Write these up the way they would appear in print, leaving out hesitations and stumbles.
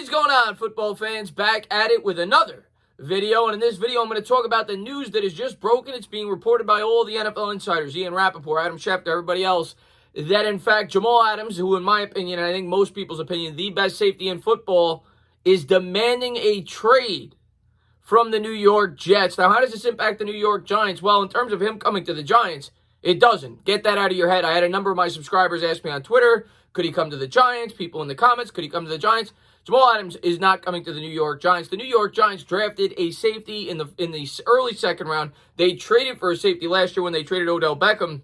What is going on, football fans? Back at it with another video. And in this video, I'm going to talk about the news that is just broken. It's being reported by all the NFL insiders, Ian Rappaport, Adam Schefter, everybody else, that in fact Jamal Adams, who in my opinion, and I think most people's opinion, the best safety in football, is demanding a trade from the New York Jets. Now, how does this impact the New York Giants? Well, in terms of him coming to the Giants, it doesn't. Get that out of your head. I had a number of my subscribers ask me on Twitter, could he come to the Giants? People in the comments, could he come to the Giants? Jamal Adams is not coming to the New York Giants. The New York Giants drafted a safety in the early second round. They traded for a safety last year when they traded Odell Beckham,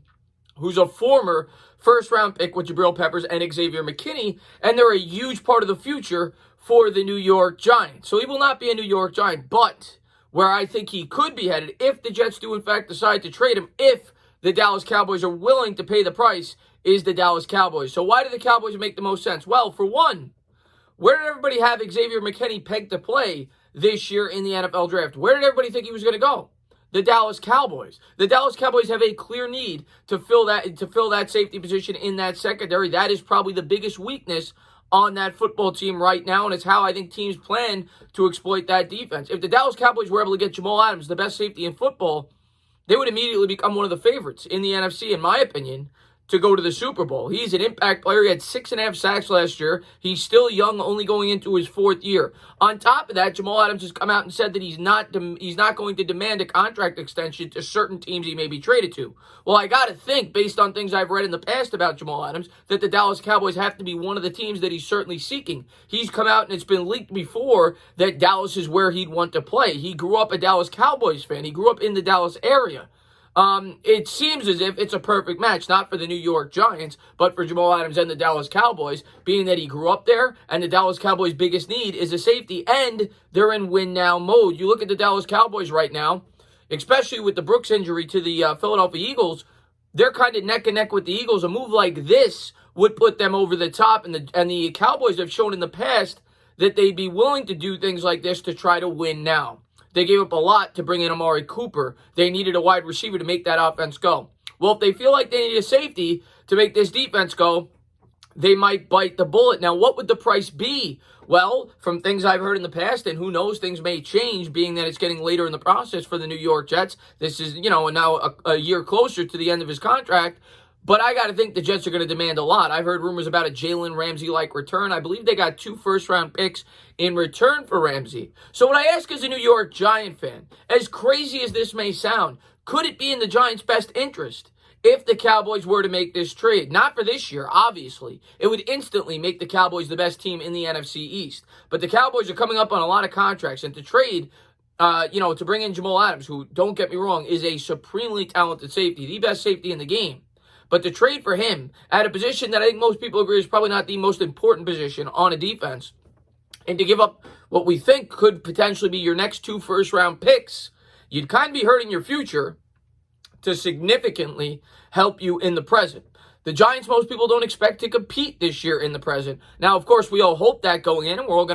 who's a former first-round pick with Jabril Peppers and Xavier McKinney, and they're a huge part of the future for the New York Giants. So he will not be a New York Giant, but where I think he could be headed, if the Jets do in fact decide to trade him, if the Dallas Cowboys are willing to pay the price, is the Dallas Cowboys. So why do the Cowboys make the most sense? Well, for one, where did everybody have Xavier McKinney pegged to play this year in the NFL draft? Where did everybody think he was going to go? The Dallas Cowboys. The Dallas Cowboys have a clear need to fill that safety position in that secondary. That is probably the biggest weakness on that football team right now, and it's how I think teams plan to exploit that defense. If the Dallas Cowboys were able to get Jamal Adams, the best safety in football, they would immediately become one of the favorites in the NFC, in my opinion, to go to the Super Bowl. He's an impact player. He had 6.5 sacks last year. He's still young, only going into his fourth year. On top of that, Jamal Adams has come out and said that he's not going to demand a contract extension to certain teams he may be traded to. Well, I got to think, based on things I've read in the past about Jamal Adams, that the Dallas Cowboys have to be one of the teams that he's certainly seeking. He's come out and it's been leaked before that Dallas is where he'd want to play. He grew up a Dallas Cowboys fan. He grew up in the Dallas area. It seems as if it's a perfect match, not for the New York Giants, but for Jamal Adams and the Dallas Cowboys, being that he grew up there, and the Dallas Cowboys' biggest need is a safety, and they're in win-now mode. You look at the Dallas Cowboys right now, especially with the Brooks injury to the Philadelphia Eagles, they're kind of neck and neck with the Eagles. A move like this would put them over the top, and the Cowboys have shown in the past that they'd be willing to do things like this to try to win now. They gave up a lot to bring in Amari Cooper. They needed a wide receiver to make that offense go. Well, if they feel like they need a safety to make this defense go, they might bite the bullet. Now, what would the price be? Well, from things I've heard in the past, and who knows, things may change, being that it's getting later in the process for the New York Jets. This is, now a year closer to the end of his contract. But I got to think the Jets are going to demand a lot. I've heard rumors about a Jalen Ramsey-like return. I believe they got 2 first-round picks in return for Ramsey. So what I ask as a New York Giant fan, as crazy as this may sound, could it be in the Giants' best interest if the Cowboys were to make this trade? Not for this year, obviously. It would instantly make the Cowboys the best team in the NFC East. But the Cowboys are coming up on a lot of contracts, and to trade, to bring in Jamal Adams, who, don't get me wrong, is a supremely talented safety, the best safety in the game. But to trade for him at a position that I think most people agree is probably not the most important position on a defense, and to give up what we think could potentially be your next 2 first-round picks, you'd kind of be hurting your future to significantly help you in the present. The Giants, most people don't expect to compete this year in the present. Now, of course, we all hope that going in, and we're all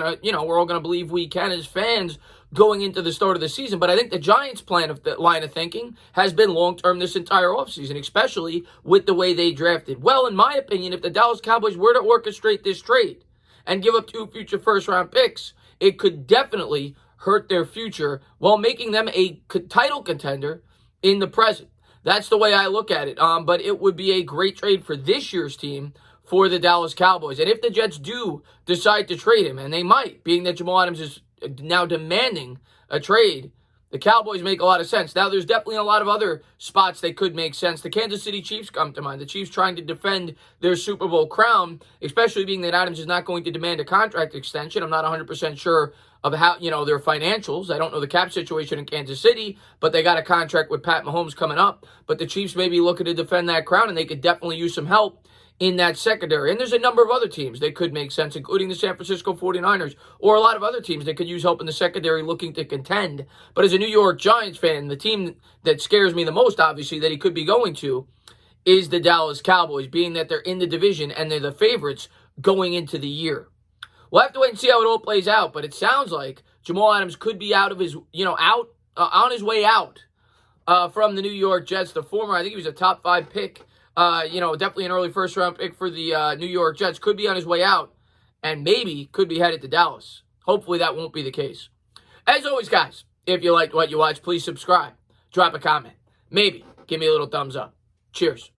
gonna believe we can as fans going into the start of the season. But I think the Giants' line of thinking has been long-term this entire offseason, especially with the way they drafted. Well, in my opinion, if the Dallas Cowboys were to orchestrate this trade and give up 2 future first-round picks, it could definitely hurt their future while making them a title contender in the present. That's the way I look at it. But it would be a great trade for this year's team for the Dallas Cowboys. And if the Jets do decide to trade him, and they might, being that Jamal Adams is now demanding a trade, the Cowboys make a lot of sense. Now, there's definitely a lot of other spots they could make sense. The Kansas City Chiefs come to mind. The Chiefs trying to defend their Super Bowl crown, especially being that Adams is not going to demand a contract extension. I'm not 100% sure of how, their financials. I don't know the cap situation in Kansas City, but they got a contract with Pat Mahomes coming up. But the Chiefs may be looking to defend that crown, and they could definitely use some help in that secondary. And there's a number of other teams that could make sense, including the San Francisco 49ers, or a lot of other teams that could use help in the secondary looking to contend. But as a New York Giants fan, the team that scares me the most, obviously, that he could be going to is the Dallas Cowboys, being that they're in the division and they're the favorites going into the year. We'll have to wait and see how it all plays out, but it sounds like Jamal Adams could be out of his, on his way out from the New York Jets. The former, I think he was a top 5 pick, definitely an early first-round pick for the New York Jets, could be on his way out. and maybe could be headed to Dallas. Hopefully that won't be the case. As always, guys, if you liked what you watched, please subscribe. Drop a comment. Maybe give me a little thumbs up. Cheers.